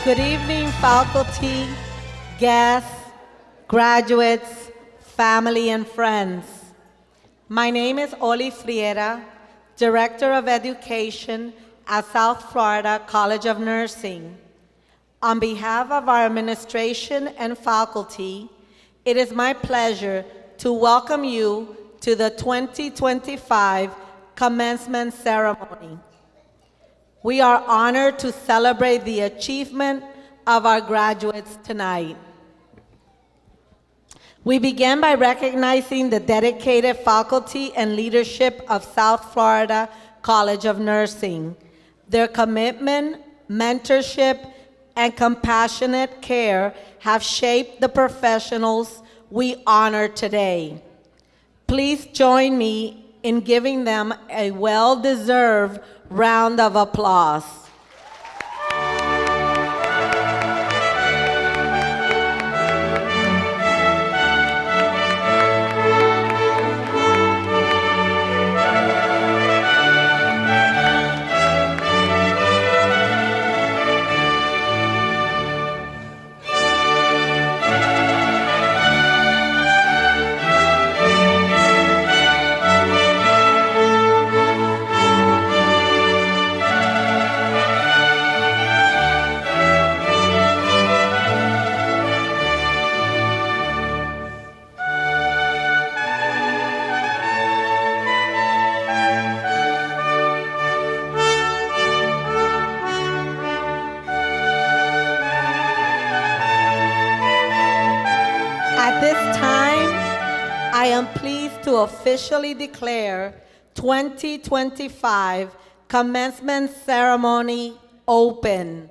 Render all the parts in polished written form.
Good evening, faculty, guests, graduates, family, and friends. My name is Oli Friera, Director of Education at South Florida College of Nursing. On behalf of our administration and faculty, it is my pleasure to welcome you to the 2025 commencement ceremony. We are honored to celebrate the achievement of our graduates tonight. We begin by recognizing the dedicated faculty and leadership of South Florida College of Nursing. Their commitment, mentorship, and compassionate care have shaped the professionals we honor today. Please join me in giving them a well-deserved round of applause. At this time, I am pleased to officially declare 2025 commencement ceremony open.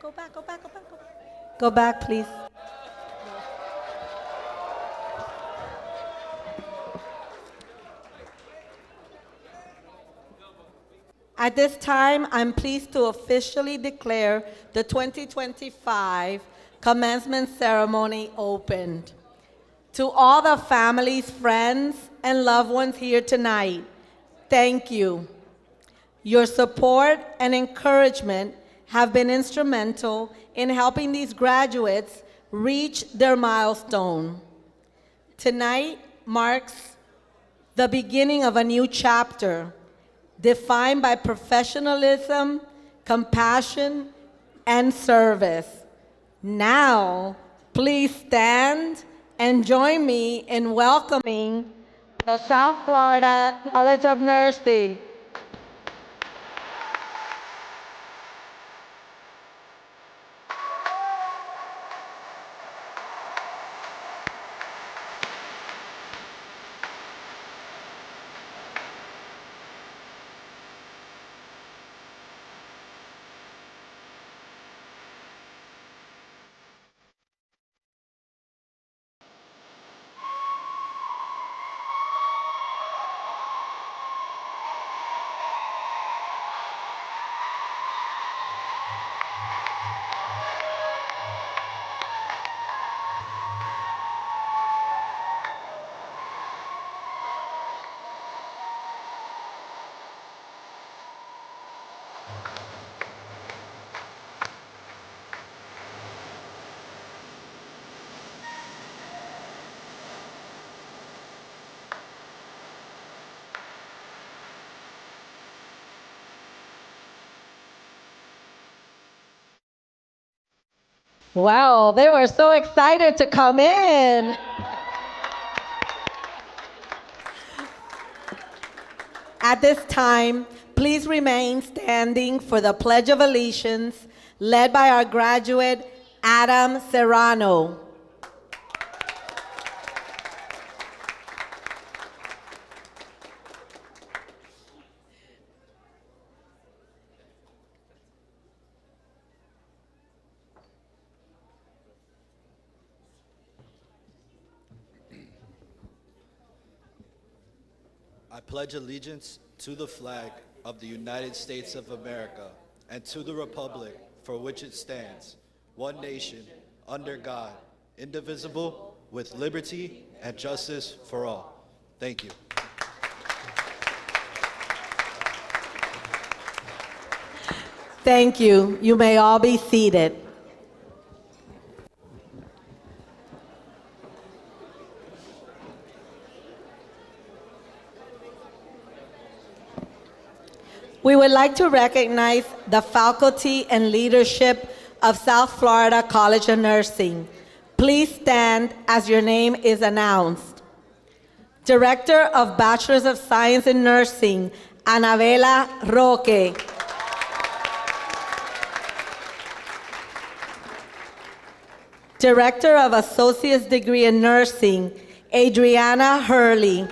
Go back, go back, go back, go back. Go back, please. At this time, I'm pleased to officially declare the 2025 commencement ceremony opened. To all the families, friends, and loved ones here tonight, thank you. Your support and encouragement have been instrumental in helping these graduates reach their milestone. Tonight marks the beginning of a new chapter, defined by professionalism, compassion, and service. Now, please stand and join me in welcoming the South Florida College of Nursing. Wow, they were so excited to come in. At this time, please remain standing for the Pledge of Allegiance led by our graduate, Adam Serrano. I pledge allegiance to the flag of the United States of America and to the republic for which it stands, one nation, under God, indivisible, with liberty and justice for all. Thank you. Thank you. You may all be seated. We would like to recognize the faculty and leadership of South Florida College of Nursing. Please stand as your name is announced. Director of Bachelor's of Science in Nursing, Anabela Roque. Director of Associate's Degree in Nursing, Adriana Hurley.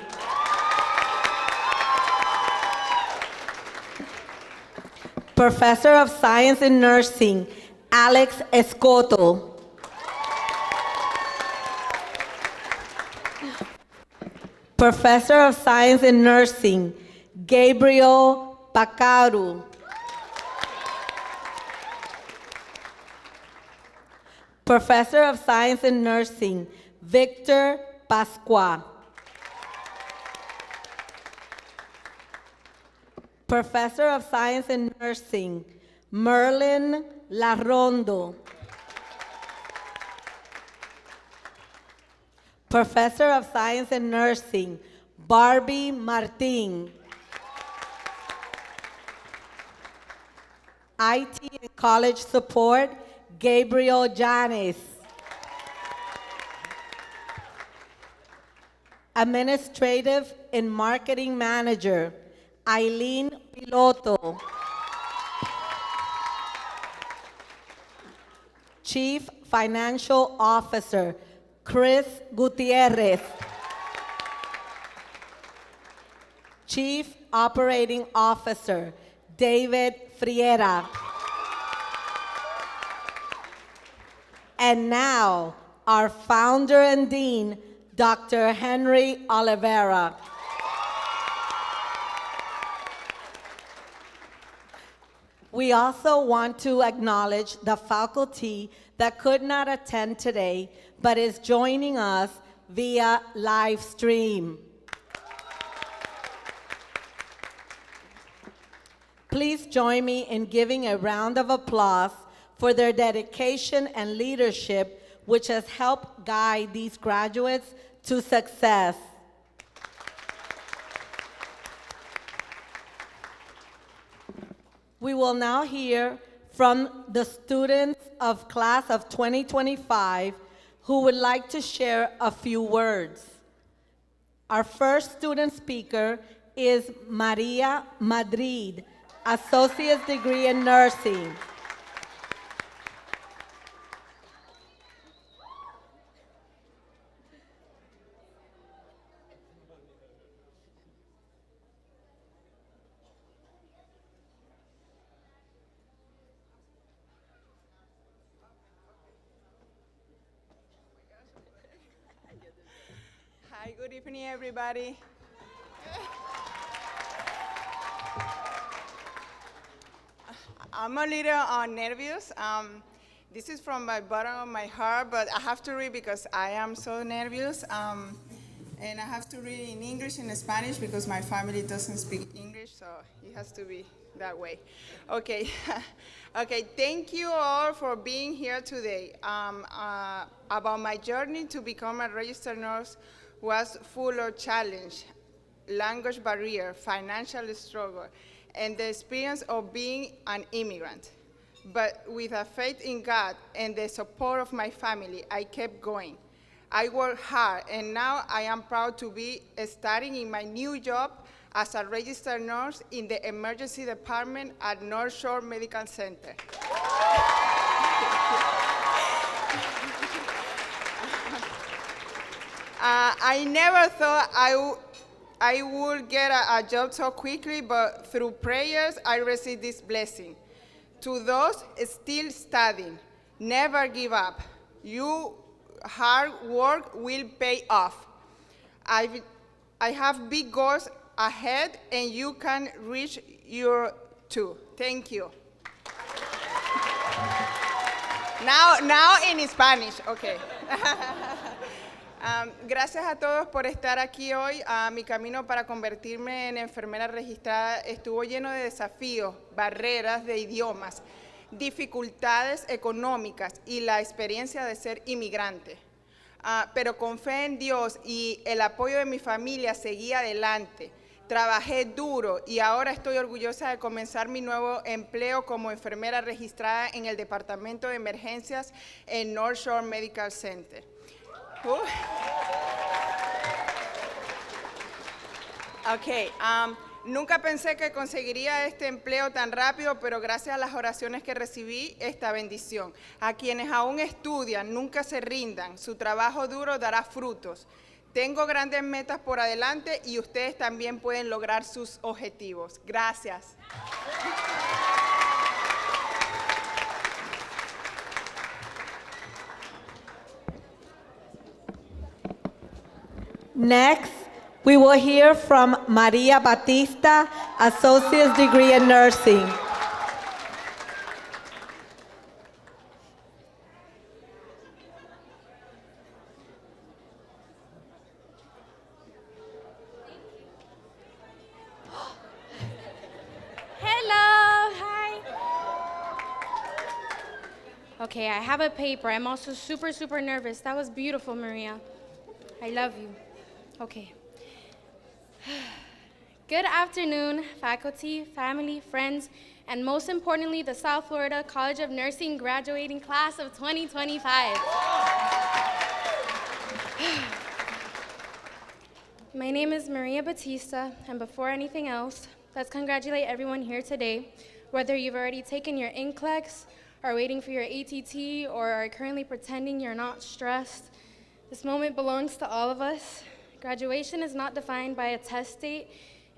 Professor of Science in Nursing, Alex Escoto. Professor of Science in Nursing, Gabriel Pacaru. Professor of Science in Nursing, Victor Pasqua. Professor of Science in Nursing, Merlin Larrondo. Professor of Science in Nursing, Barbie Martin. IT and College Support, Gabriel Janis. Administrative and Marketing Manager, Eileen Piloto. Chief Financial Officer, Chris Gutierrez. Chief Operating Officer, David Friera. And now, our founder and dean, Dr. Henry Oliveira. We also want to acknowledge the faculty that could not attend today, but is joining us via live stream. Please join me in giving a round of applause for their dedication and leadership, which has helped guide these graduates to success. We will now hear from the students of class of 2025 who would like to share a few words. Our first student speaker is Maria Madrid, Associate's Degree in Nursing. Hi, good evening, everybody. I'm a little nervous. This is from my bottom of my heart, but I have to read because I am so nervous. And I have to read in English and Spanish because my family doesn't speak English, so it has to be that way. Okay. Okay, thank you all for being here today. About my journey to become a registered nurse was full of challenge, language barrier, financial struggle, and the experience of being an immigrant. But with a faith in God and the support of my family, I kept going. I worked hard, and now I am proud to be starting in my new job as a registered nurse in the emergency department at North Shore Medical Center. I never thought I would get a job so quickly, but through prayers, I received this blessing. To those still studying, never give up. Your hard work will pay off. I have big goals ahead, and you can reach your too. Thank you. Now in Spanish, okay. Gracias a todos por estar aquí hoy. Mi camino para convertirme en enfermera registrada estuvo lleno de desafíos, barreras de idiomas, dificultades económicas y la experiencia de ser inmigrante. Pero con fe en Dios y el apoyo de mi familia seguí adelante. Trabajé duro y ahora estoy orgullosa de comenzar mi nuevo empleo como enfermera registrada en el Departamento de Emergencias en North Shore Medical Center. Nunca pensé que conseguiría este empleo tan rápido, pero gracias a las oraciones que recibí, esta bendición. A quienes aún estudian, nunca se rindan, su trabajo duro dará frutos. Tengo grandes metas por adelante y ustedes también pueden lograr sus objetivos. Gracias. Next, we will hear from Maria Batista, Associate's Degree in Nursing. Hello, hi. Okay, I have a paper. I'm also super nervous. That was beautiful, Maria. I love you. Okay. Good afternoon, faculty, family, friends, and most importantly, the South Florida College of Nursing graduating class of 2025. My name is Maria Batista, and before anything else, let's congratulate everyone here today, whether you've already taken your NCLEX, are waiting for your ATT, or are currently pretending you're not stressed. This moment belongs to all of us. Graduation is not defined by a test date.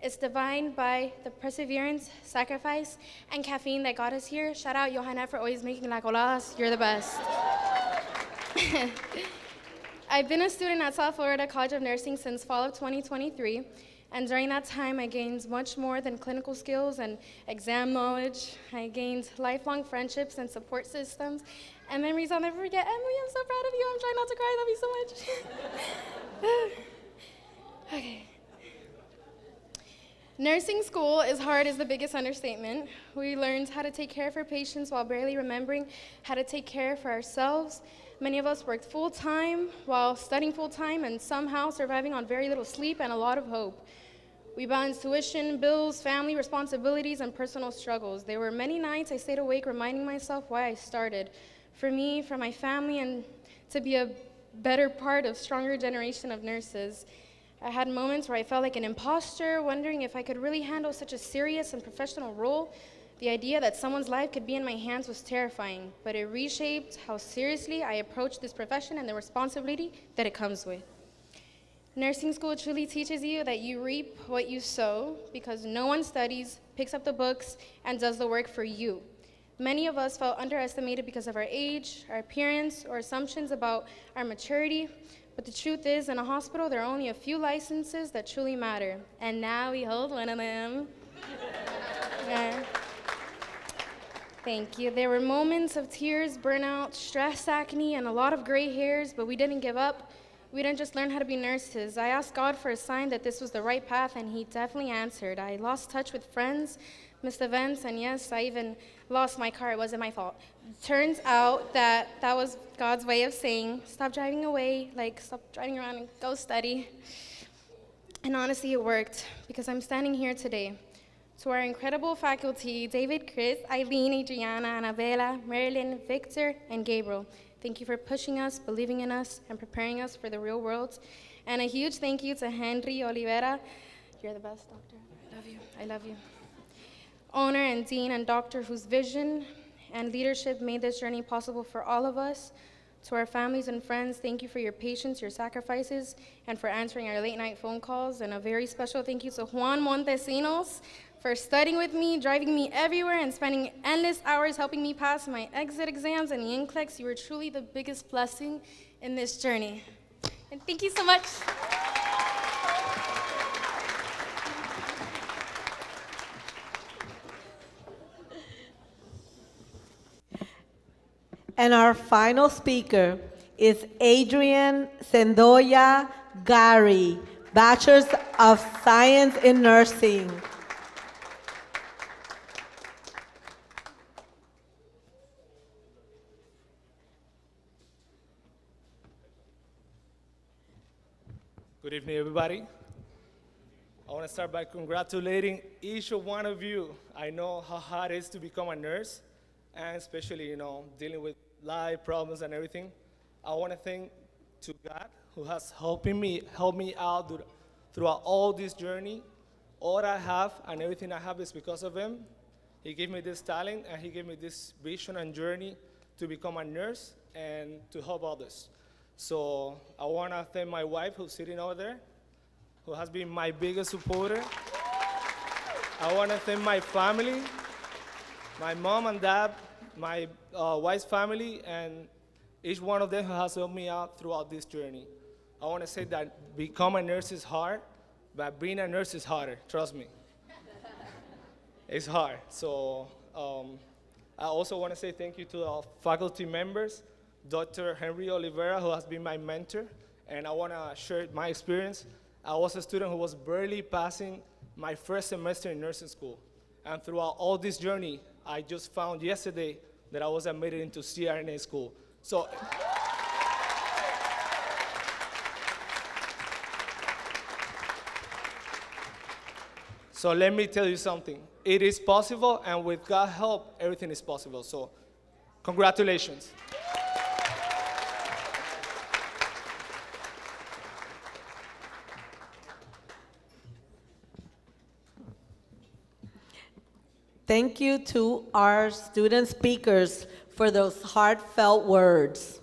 It's defined by the perseverance, sacrifice, and caffeine that got us here. Shout out Johanna for always making la coladas. You're the best. I've been a student at South Florida College of Nursing since fall of 2023, and during that time, I gained much more than clinical skills and exam knowledge. I gained lifelong friendships and support systems, and memories I'll never forget. Emily, I'm so proud of you. I'm trying not to cry. I love you so much. Okay. Nursing school is hard is the biggest understatement. We learned how to take care of our patients while barely remembering how to take care for ourselves. Many of us worked full-time while studying full-time and somehow surviving on very little sleep and a lot of hope. We balanced tuition, bills, family responsibilities, and personal struggles. There were many nights I stayed awake reminding myself why I started. For me, for my family, and to be a better part of stronger generation of nurses. I had moments where I felt like an imposter, wondering if I could really handle such a serious and professional role. The idea that someone's life could be in my hands was terrifying, but it reshaped how seriously I approached this profession and the responsibility that it comes with. Nursing school truly teaches you that you reap what you sow because no one studies, picks up the books, and does the work for you. Many of us felt underestimated because of our age, our appearance, or assumptions about our maturity. But the truth is, in a hospital, there are only a few licenses that truly matter. And now we hold one of them. Yeah. Thank you. There were moments of tears, burnout, stress, acne, and a lot of gray hairs, but we didn't give up. We didn't just learn how to be nurses. I asked God for a sign that this was the right path, and He definitely answered. I lost touch with friends, missed events, and yes, I even lost my car. It wasn't my fault. Turns out that was God's way of saying, stop driving away, like stop driving around and go study. And honestly, it worked because I'm standing here today. To our incredible faculty, David, Chris, Eileen, Adriana, Annabella, Marilyn, Victor, and Gabriel, thank you for pushing us, believing in us, and preparing us for the real world. And a huge thank you to Henry Oliveira. You're the best, doctor. I love you. I love you. Owner and dean and doctor whose vision and leadership made this journey possible for all of us. To our families and friends, thank you for your patience, your sacrifices, and for answering our late night phone calls. And a very special thank you to Juan Montesinos for studying with me, driving me everywhere, and spending endless hours helping me pass my exit exams and the NCLEX. You were truly the biggest blessing in this journey. And thank you so much. And our final speaker is Adrian Sendoya Gary, Bachelor's of Science in Nursing. Good evening, everybody. I want to start by congratulating each one of you. I know how hard it is to become a nurse, and especially, dealing with life problems and everything. I want to thank to God who has helped me out throughout all this journey. All I have and everything I have is because of Him. He gave me this talent, and He gave me this vision and journey to become a nurse and to help others. So I want to thank my wife who's sitting over there, who has been my biggest supporter. I want to thank my family, my mom and dad, my wife's family, and each one of them who has helped me out throughout this journey. I want to say that becoming a nurse is hard, but being a nurse is harder, trust me. It's hard. So I also want to say thank you to our faculty members, Dr. Henry Oliveira, who has been my mentor, and I want to share my experience. I was a student who was barely passing my first semester in nursing school, and throughout all this journey, I just found yesterday that I was admitted into CRNA school. So let me tell you something. It is possible, and with God's help, everything is possible. So congratulations. Thank you to our student speakers for those heartfelt words.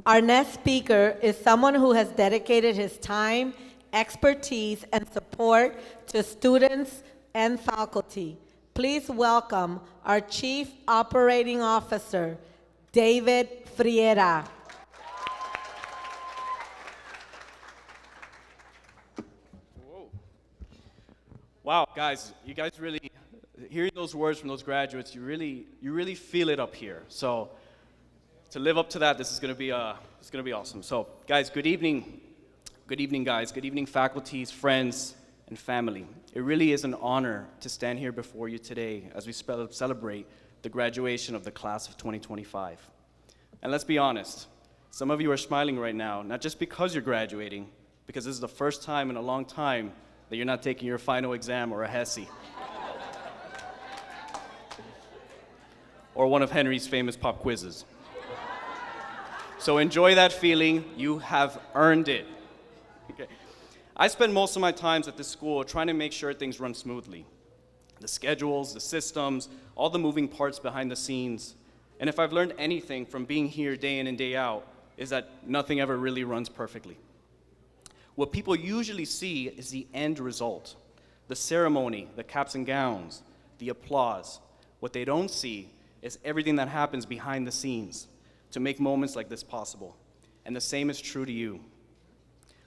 Our next speaker is someone who has dedicated his time, expertise, and support to students and faculty. Please welcome our Chief Operating Officer, David Friera. Wow, guys, you guys really, hearing those words from those graduates, you really feel it up here. So to live up to that, this is going to be awesome. So guys, good evening. Good evening, guys. Good evening, faculties, friends, and family. It really is an honor to stand here before you today as we celebrate the graduation of the class of 2025. And let's be honest, some of you are smiling right now, not just because you're graduating, because this is the first time in a long time that you're not taking your final exam or a HESI. Or one of Henry's famous pop quizzes. So enjoy that feeling. You have earned it. Okay. I spend most of my times at this school trying to make sure things run smoothly. The schedules, the systems, all the moving parts behind the scenes. And if I've learned anything from being here day in and day out, is that nothing ever really runs perfectly. What people usually see is the end result, the ceremony, the caps and gowns, the applause. What they don't see is everything that happens behind the scenes to make moments like this possible. And the same is true to you.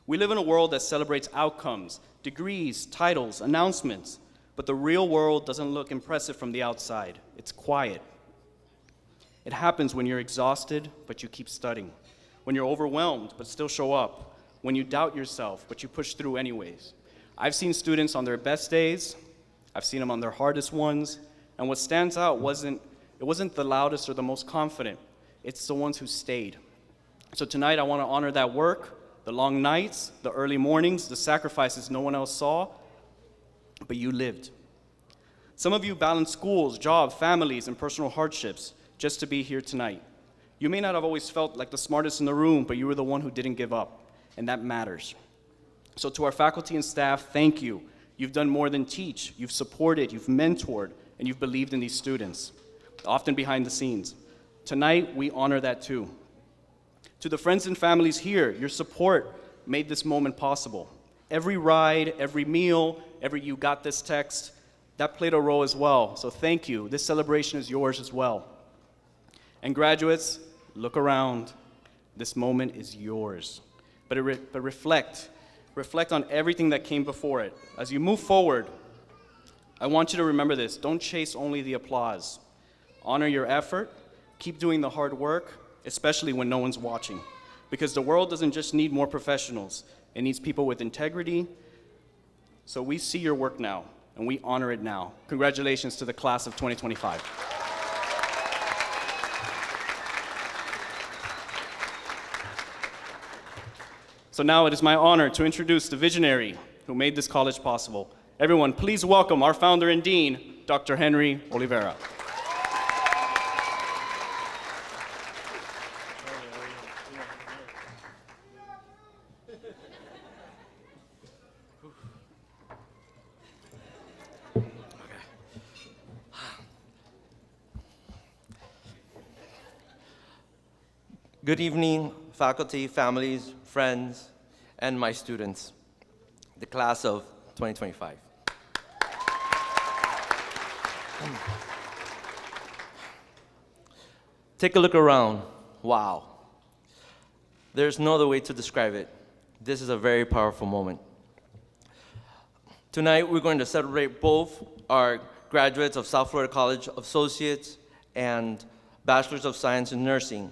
We live in a world that celebrates outcomes, degrees, titles, announcements, but the real world doesn't look impressive from the outside. It's quiet. It happens when you're exhausted, but you keep studying, when you're overwhelmed, but still show up, when you doubt yourself, but you push through anyways. I've seen students on their best days, I've seen them on their hardest ones, and what stands out wasn't the loudest or the most confident, it's the ones who stayed. So tonight I want to honor that work, the long nights, the early mornings, the sacrifices no one else saw, but you lived. Some of you balanced schools, jobs, families, and personal hardships just to be here tonight. You may not have always felt like the smartest in the room, but you were the one who didn't give up. And that matters. So to our faculty and staff, thank you. You've done more than teach. You've supported, you've mentored, and you've believed in these students, often behind the scenes. Tonight, we honor that too. To the friends and families here, your support made this moment possible. Every ride, every meal, every you got this text, that played a role as well. So thank you. This celebration is yours as well. And graduates, look around. This moment is yours. But reflect on everything that came before it. As you move forward, I want you to remember this. Don't chase only the applause. Honor your effort. Keep doing the hard work. especially when no one's watching. Because the world doesn't just need more professionals, it needs people with integrity. So we see your work now, and we honor it now. Congratulations to the class of 2025. So now it is my honor to introduce the visionary who made this college possible. Everyone, please welcome our founder and dean, Dr. Henry Oliveira. Good evening, faculty, families, friends, and my students, the class of 2025. Take a look around. Wow. There's no other way to describe it. This is a very powerful moment. Tonight, we're going to celebrate both our graduates of South Florida College Associates and Bachelors of Science in Nursing.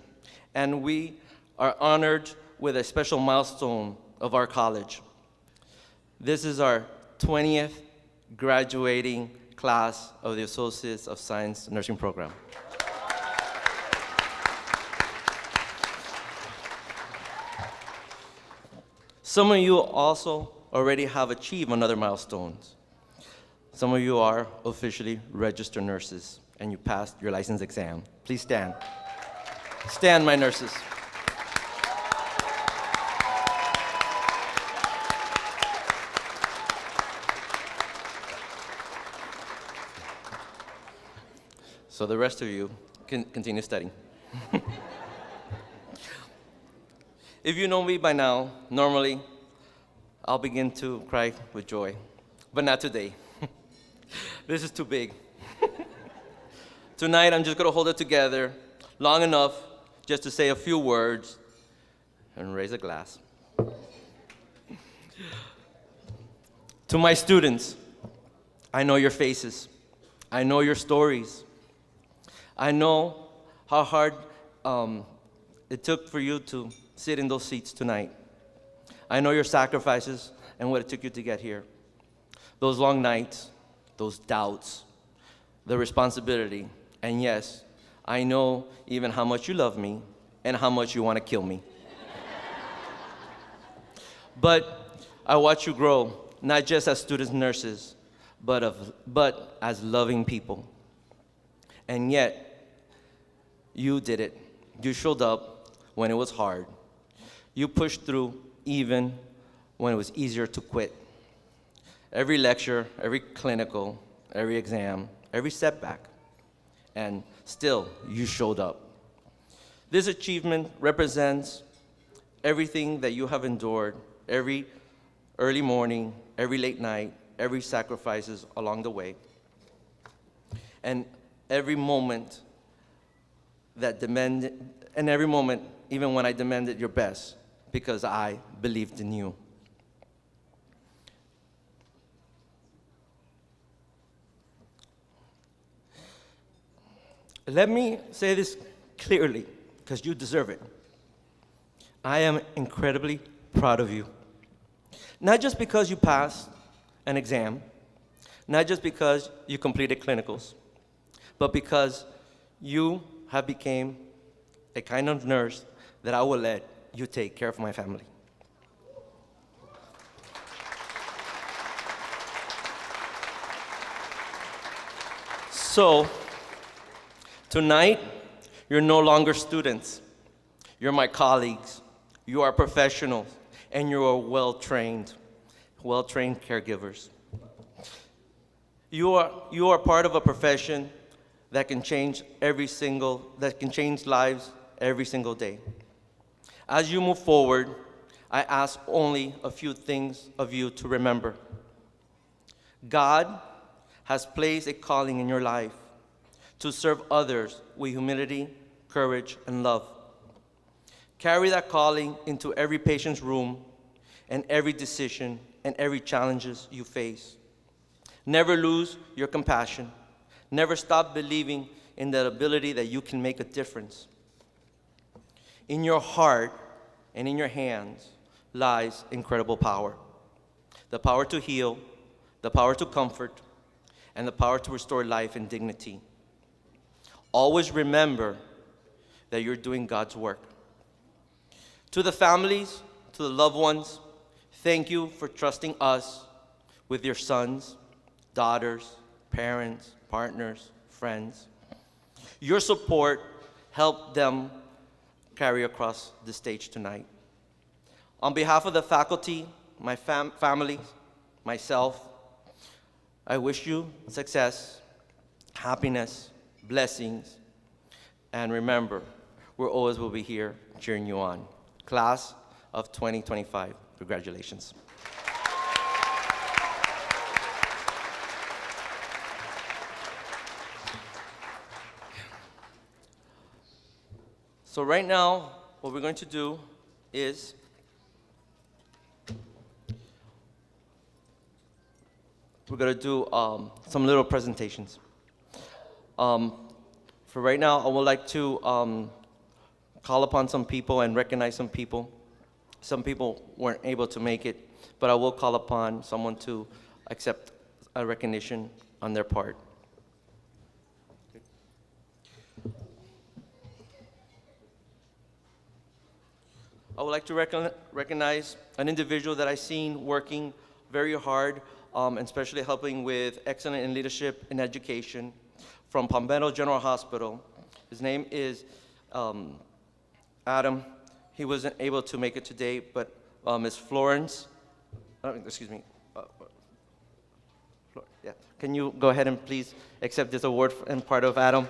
And we are honored with a special milestone of our college. This is our 20th graduating class of the Associates of Science Nursing program. Some of you also already have achieved another milestones. Some of you are officially registered nurses and you passed your license exam. Please stand. Stand, my nurses. So the rest of you can continue studying. If you know me by now, normally I'll begin to cry with joy, but not today. This is too big. Tonight I'm just gonna hold it together long enough just to say a few words and raise a glass. To my students, I know your faces. I know your stories. I know how hard it took for you to sit in those seats tonight. I know your sacrifices and what it took you to get here. Those long nights, those doubts, the responsibility, and yes, I know even how much you love me and how much you want to kill me. But I watch you grow, not just as students, nurses, but as loving people. And yet, you did it. You showed up when it was hard. You pushed through even when it was easier to quit. Every lecture, every clinical, every exam, every setback, and still, you showed up. This achievement represents everything that you have endured, every early morning, every late night, every sacrifices along the way, and every moment even when I demanded your best, because I believed in you. Let me say this clearly, because you deserve it. I am incredibly proud of you. Not just because you passed an exam, not just because you completed clinicals, but because you have become a kind of nurse that I will let you take care of my family. So, tonight, you're no longer students. You're my colleagues. You are professionals, and you are well-trained caregivers. You are part of a profession that can change lives every single day. As you move forward, I ask only a few things of you to remember. God has placed a calling in your life to serve others with humility, courage, and love. Carry that calling into every patient's room and every decision and every challenges you face. Never lose your compassion. Never stop believing in the ability that you can make a difference. In your heart and in your hands lies incredible power. The power to heal, the power to comfort, and the power to restore life and dignity. Always remember that you're doing God's work. To the families, to the loved ones, thank you for trusting us with your sons, daughters, parents, partners, friends. Your support helped them carry across the stage tonight. On behalf of the faculty, my family, myself, I wish you success, happiness, blessings, and remember, we always will be here cheering you on. Class of 2025, congratulations. So right now, what we're going to do is we're going to do some little presentations. For right now, I would like to call upon some people and recognize some people. Some people weren't able to make it, but I will call upon someone to accept a recognition on their part. I would like to recognize an individual that I've seen working very hard, and especially helping with excellence in leadership and education from Palmetto General Hospital. His name is Adam. He wasn't able to make it today, but Ms. Florence, yeah. Can you go ahead and please accept this award in part of Adam?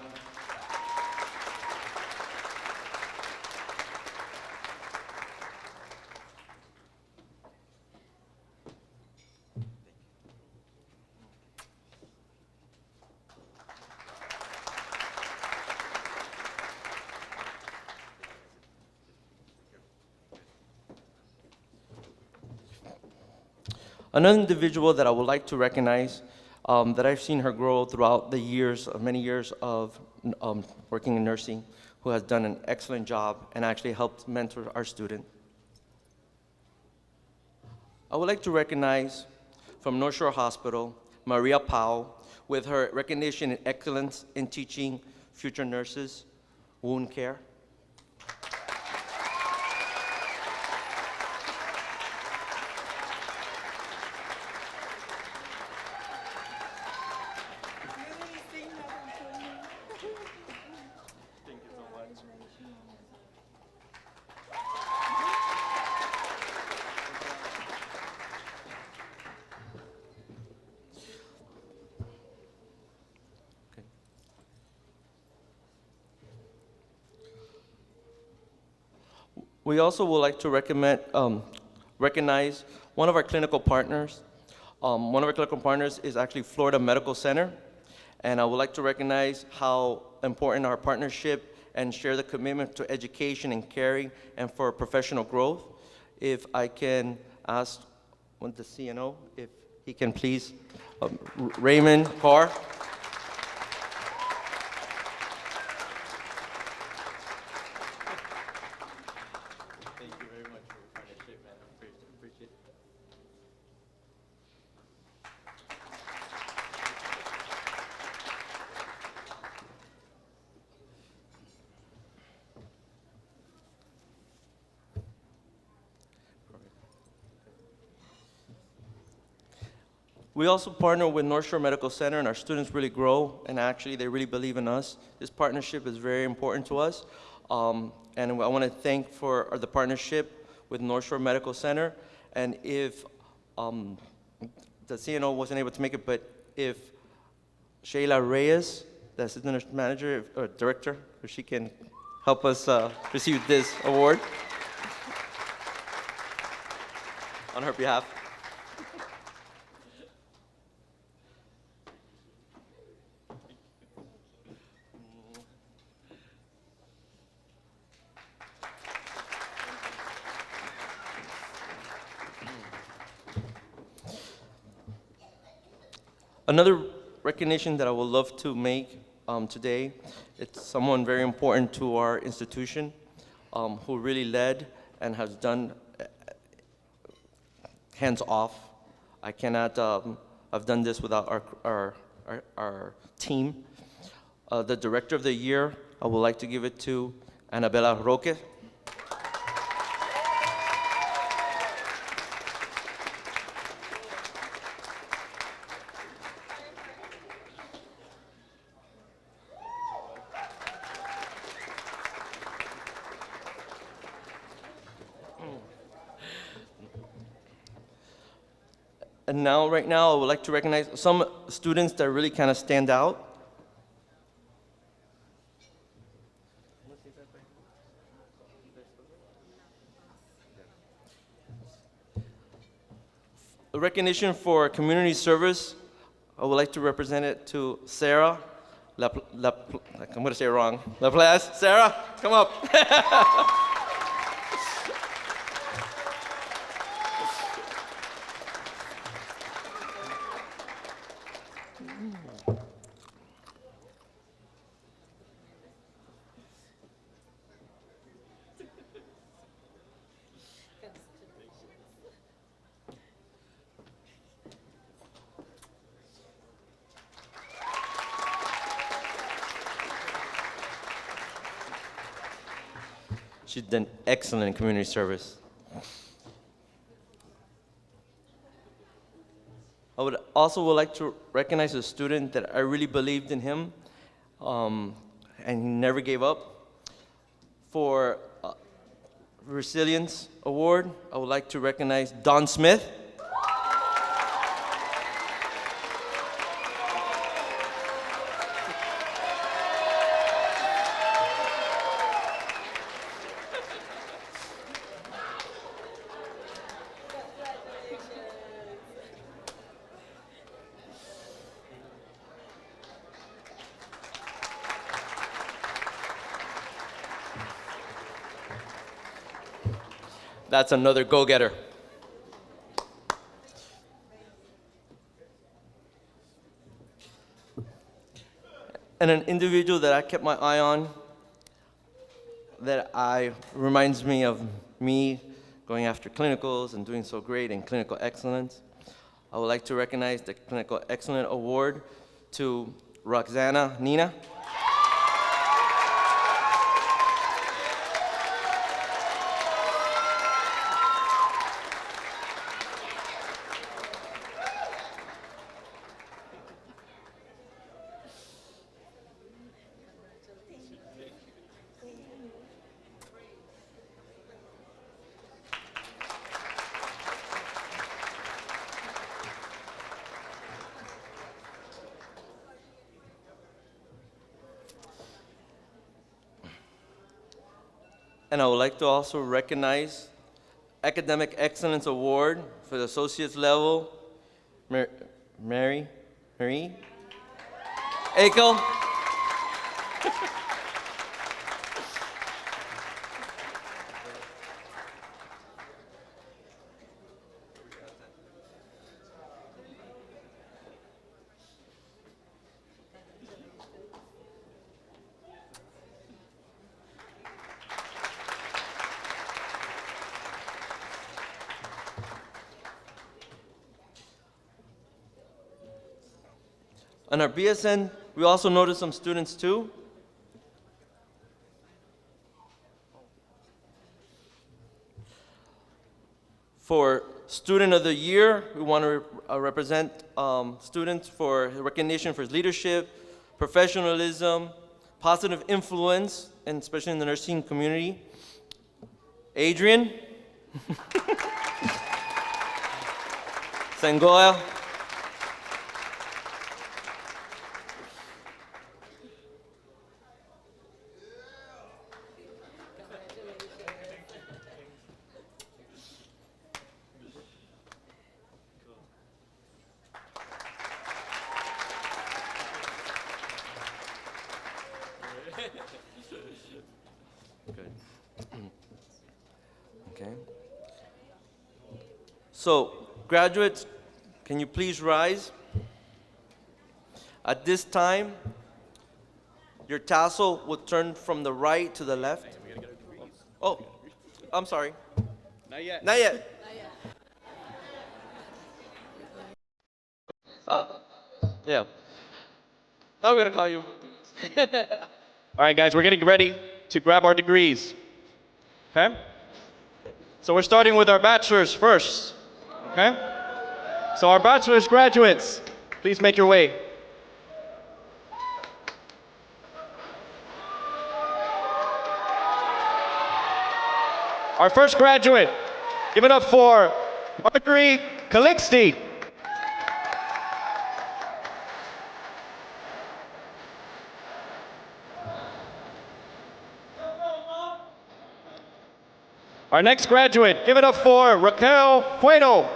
Another individual that I would like to recognize, that I've seen her grow throughout the years, many years of working in nursing, who has done an excellent job and actually helped mentor our student. I would like to recognize from North Shore Hospital, Maria Powell, with her recognition in excellence in teaching future nurses wound care. We also would like to recognize one of our clinical partners. One of our clinical partners is actually Florida Medical Center, and I would like to recognize how important our partnership and share the commitment to education and caring and for professional growth. If I can ask the CNO if he can please, Raymond Carr. We also partner with North Shore Medical Center, and our students really grow, and actually they really believe in us. This partnership is very important to us, and I want to thank for the partnership with North Shore Medical Center. And if the CNO wasn't able to make it, but if Shayla Reyes, the assistant manager or director, if she can help us receive this award on her behalf. Another recognition that I would love to make today, it's someone very important to our institution. who really led and has done hands off. I cannot have done this without our team. The Director of the Year, I would like to give it to Annabella Roque. And now, right now, I would like to recognize some students that really kind of stand out. A recognition for community service, I would like to represent it to Sarah I'm going to say it wrong. Laplace. Sarah, come up. She's done excellent in community service. I would like to recognize a student that I really believed in him, and he never gave up. For Resilience Award, I would like to recognize Don Smith. That's another go-getter. And an individual that I kept my eye on, that reminds me of me going after clinicals and doing so great in clinical excellence. I would like to recognize the Clinical Excellence Award to Roxana Nina. And I would like to also recognize Academic Excellence Award for the associate's level, Marie Akel. On our BSN, we also noticed some students too. For Student of the Year, we want to represent students for recognition for leadership, professionalism, positive influence, and especially in the nursing community. Adrian Sangoya. Good. Okay. So, graduates, can you please rise? At this time, your tassel will turn from the right to the left. Oh, I'm sorry. Not yet. Not yet. Yeah. I'm gonna call you. All right, guys, we're getting ready to grab our degrees. Okay? So we're starting with our bachelor's first. Okay? So our bachelor's graduates, please make your way. Our first graduate, give it up for Marjorie Calixte. Our next graduate, give it up for Raquel Cueto.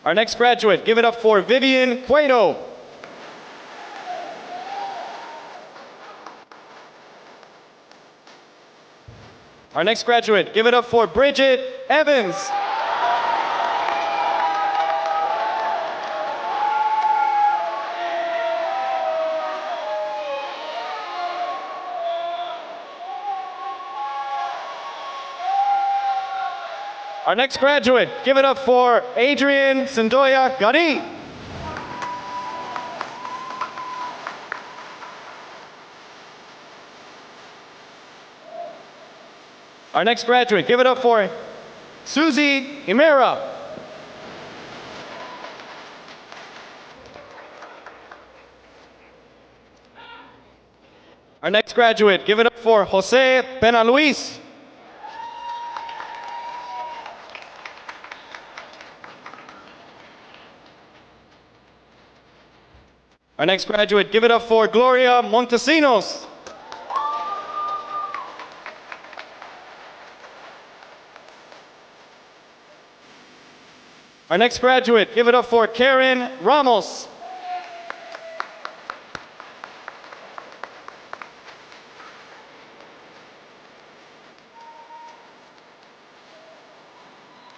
Our next graduate, give it up for Vivian Cueto. Our next graduate, give it up for Bridget Evans. Our next graduate, give it up for Adrian Sandoya Gari. Our next graduate, give it up for Susie Himera. Our next graduate, give it up for Jose Pena Luis. Our next graduate, give it up for Gloria Montesinos. Our next graduate, give it up for Karen Ramos.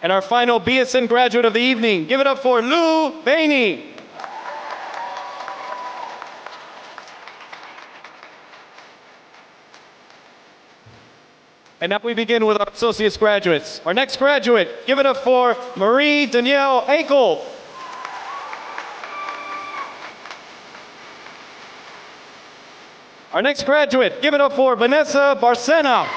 And our final BSN graduate of the evening, give it up for Lou Bainey. And now we begin with our associate's graduates. Our next graduate, give it up for Marie Danielle Akel. Our next graduate, give it up for Vanessa Barcena.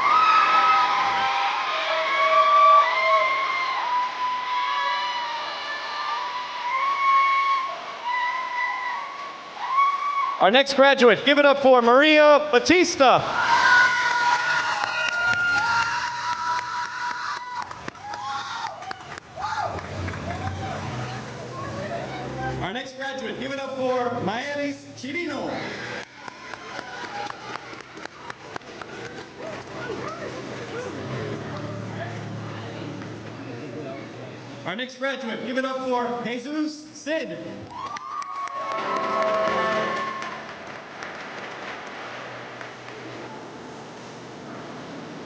Our next graduate, give it up for Maria Batista. Our next graduate, give it up for Maelis Chirino. Our next graduate, give it up for Jesus Sid.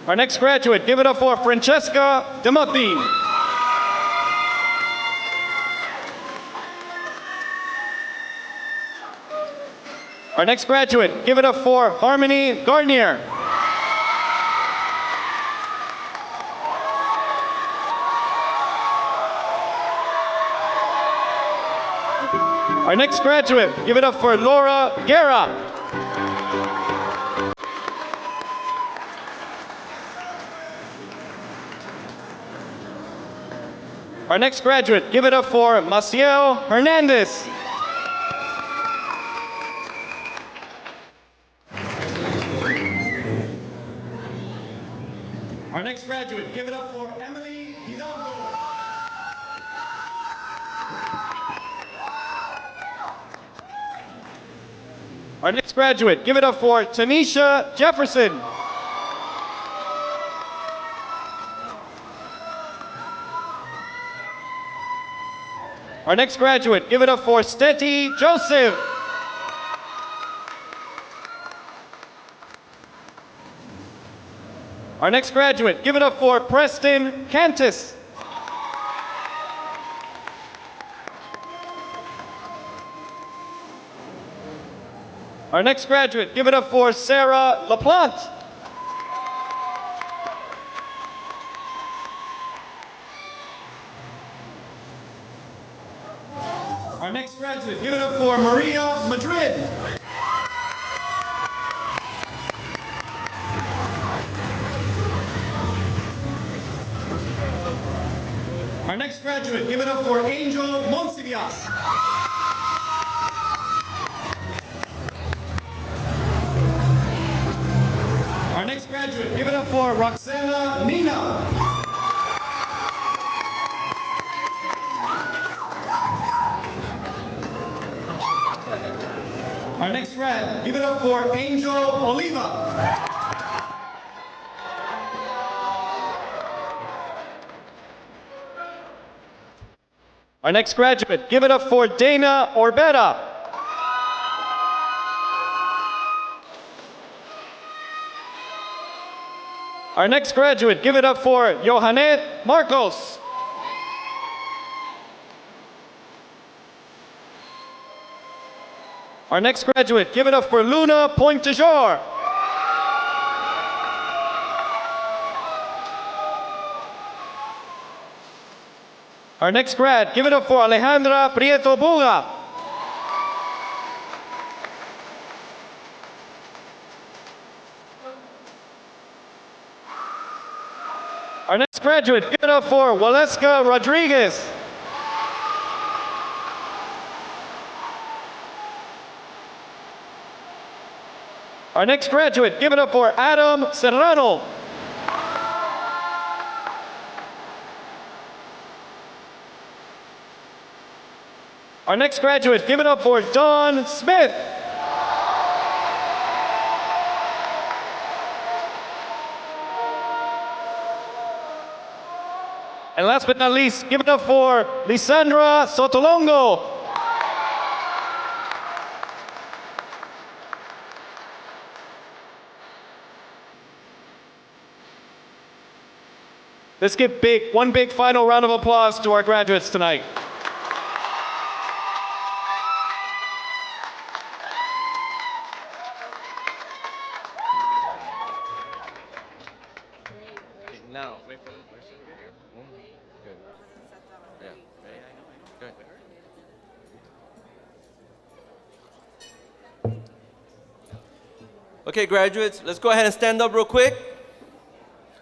Our next graduate, give it up for Francesca Demotti. Our next graduate, give it up for Harmony Gardner. Our next graduate, give it up for Laura Guerra. Our next graduate, give it up for Maciel Hernandez. Our next graduate, give it up for Emily Hidalgo. Our next graduate, give it up for Tanisha Jefferson. Our next graduate, give it up for Steti Joseph. Our next graduate, give it up for Preston Cantus. Our next graduate, give it up for Sarah LaPlante. Our next graduate, give it up for Maria Madrid. Our next graduate, give it up for Angel Monsivias. Our next graduate, give it up for Roxana Nina. Our next grad, give it up for Angel Oliva. Our next graduate, give it up for Dana Orbeta. Our next graduate, give it up for Johanet Marcos. Our next graduate, give it up for Luna Pointe-Jor. Our next grad, give it up for Alejandra Prieto Buga. Our next graduate, give it up for Waleska Rodriguez. Our next graduate, give it up for Adam Serrano. Our next graduate, give it up for Dawn Smith. And last but not least, give it up for Lisandra Sotolongo. Let's give one big final round of applause to our graduates tonight. Now, wait for the question. Good. Yeah. Good. Okay, graduates, let's go ahead and stand up real quick.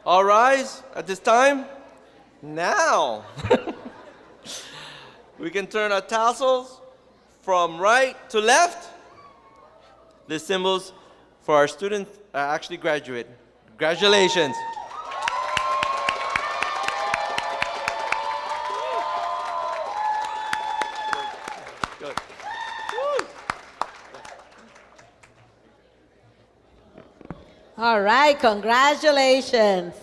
All rise at this time. Now, we can turn our tassels from right to left. The symbols for our students actually graduate. Congratulations. Good. All right, congratulations.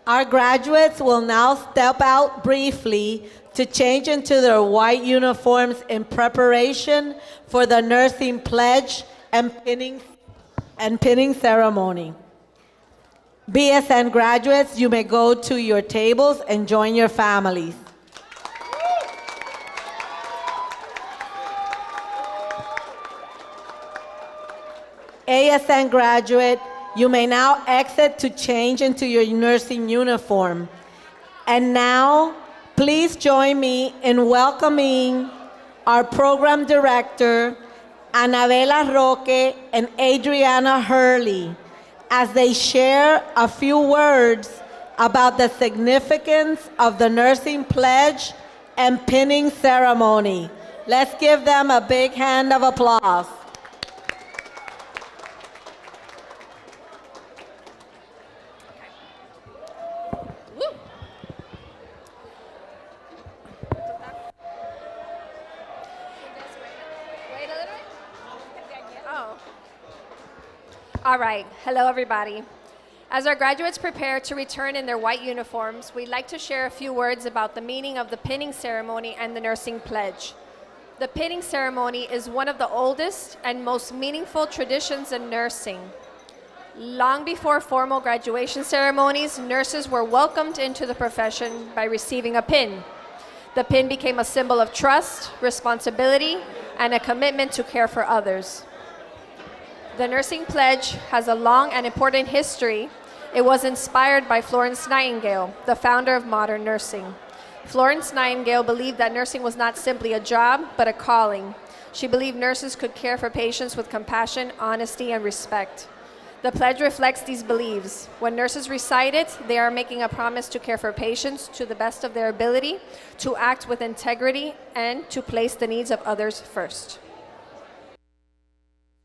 Our graduates will now step out briefly to change into their white uniforms in preparation for the nursing pledge and pinning ceremony. BSN graduates, you may go to your tables and join your families. ASN graduate, you may now exit to change into your nursing uniform. And now, please join me in welcoming our program director, Anabela Roque and Adriana Hurley, as they share a few words about the significance of the nursing pledge and pinning ceremony. Let's give them a big hand of applause. All right, hello everybody. As our graduates prepare to return in their white uniforms, we'd like to share a few words about the meaning of the pinning ceremony and the nursing pledge. The pinning ceremony is one of the oldest and most meaningful traditions in nursing. Long before formal graduation ceremonies, nurses were welcomed into the profession by receiving a pin. The pin became a symbol of trust, responsibility, and a commitment to care for others. The Nursing Pledge has a long and important history. It was inspired by Florence Nightingale, the founder of modern nursing. Florence Nightingale believed that nursing was not simply a job, but a calling. She believed nurses could care for patients with compassion, honesty, and respect. The pledge reflects these beliefs. When nurses recite it, they are making a promise to care for patients to the best of their ability, to act with integrity, and to place the needs of others first.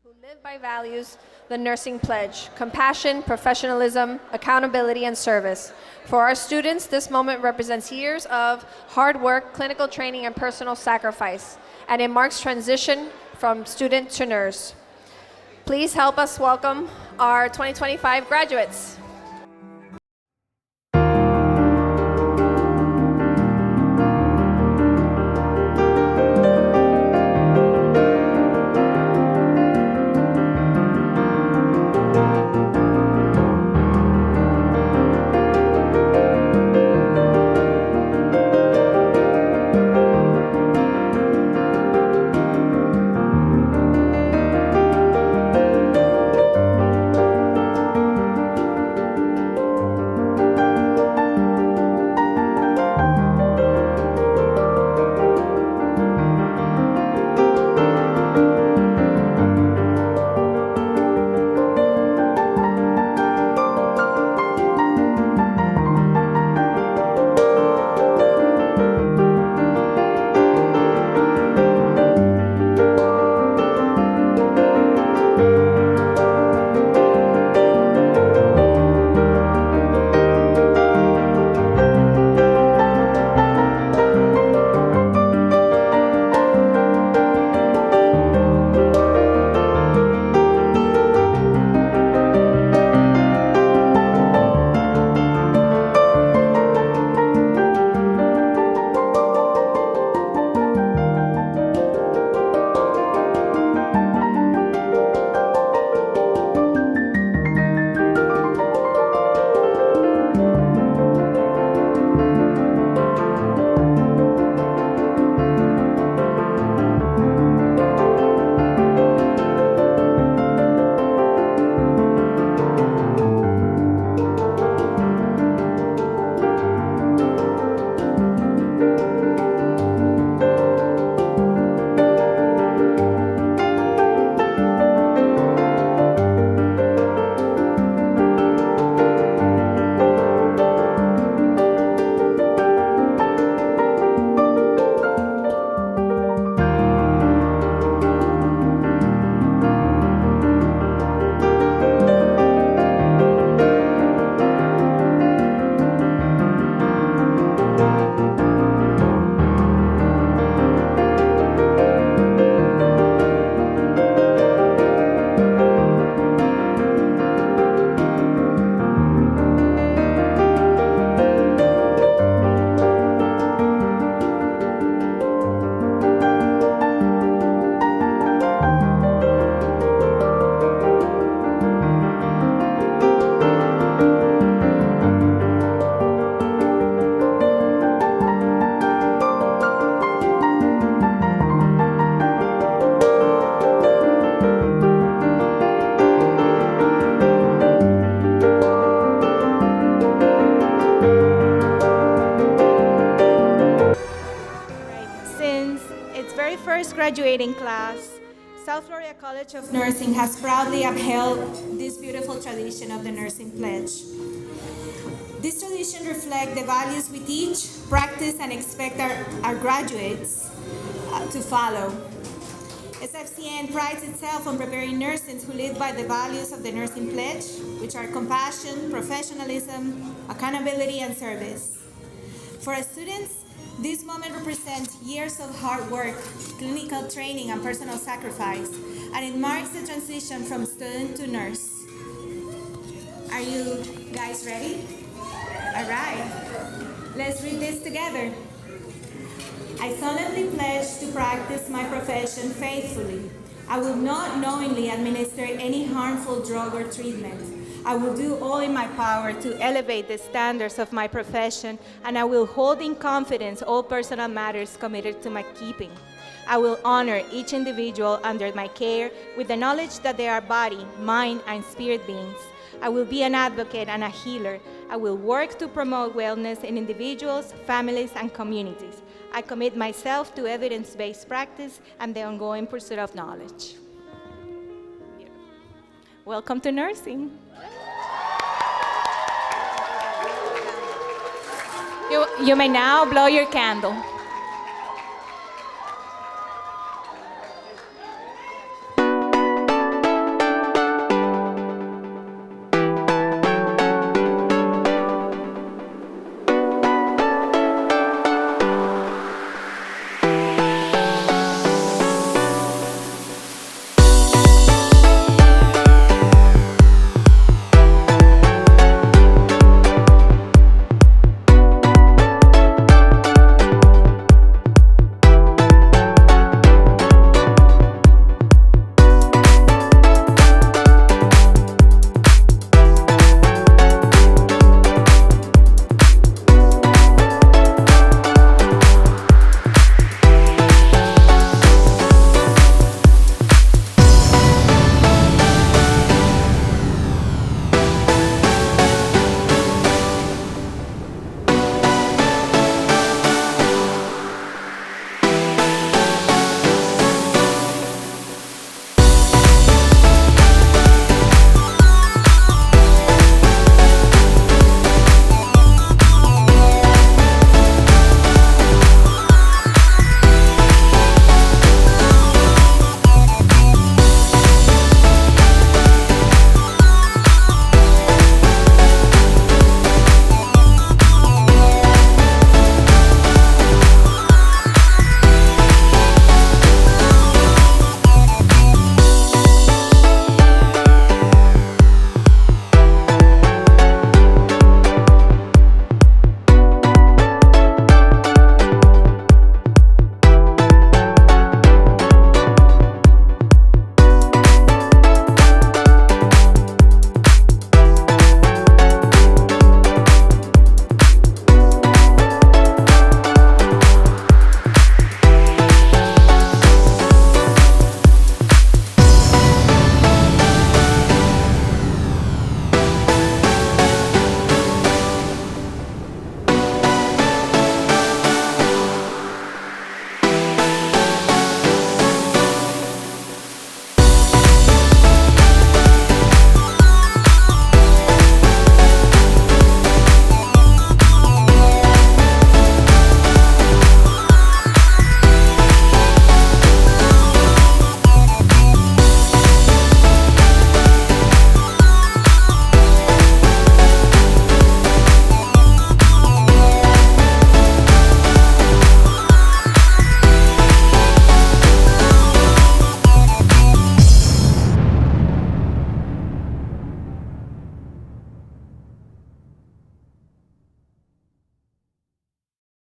Who live by values, the Nursing Pledge: compassion, professionalism, accountability, and service. For our students, this moment represents years of hard work, clinical training, and personal sacrifice, and it marks transition from student to nurse. Please help us welcome our 2025 graduates. graduating class, South Florida College of Nursing has proudly upheld this beautiful tradition of the Nursing Pledge. This tradition reflects the values we teach, practice, and expect our graduates to follow. SFCN prides itself on preparing nurses who live by the values of the Nursing Pledge, which are compassion, professionalism, accountability, and service. For our students, this moment represents years of hard work, clinical training, and personal sacrifice, and it marks the transition from student to nurse. Are you guys ready? All right, let's read this together. I solemnly pledge to practice my profession faithfully. I will not knowingly administer any harmful drug or treatment. I will do all in my power to elevate the standards of my profession, and I will hold in confidence all personal matters committed to my keeping. I will honor each individual under my care with the knowledge that they are body, mind, and spirit beings. I will be an advocate and a healer. I will work to promote wellness in individuals, families, and communities. I commit myself to evidence-based practice and the ongoing pursuit of knowledge. Welcome to nursing. You may now blow your candle.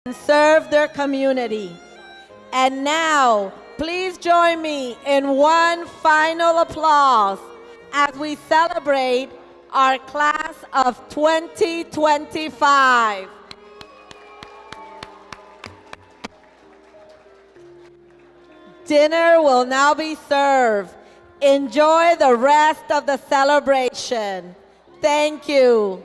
And serve their community. And now, please join me in one final applause as we celebrate our class of 2025. Dinner will now be served. Enjoy the rest of the celebration. Thank you.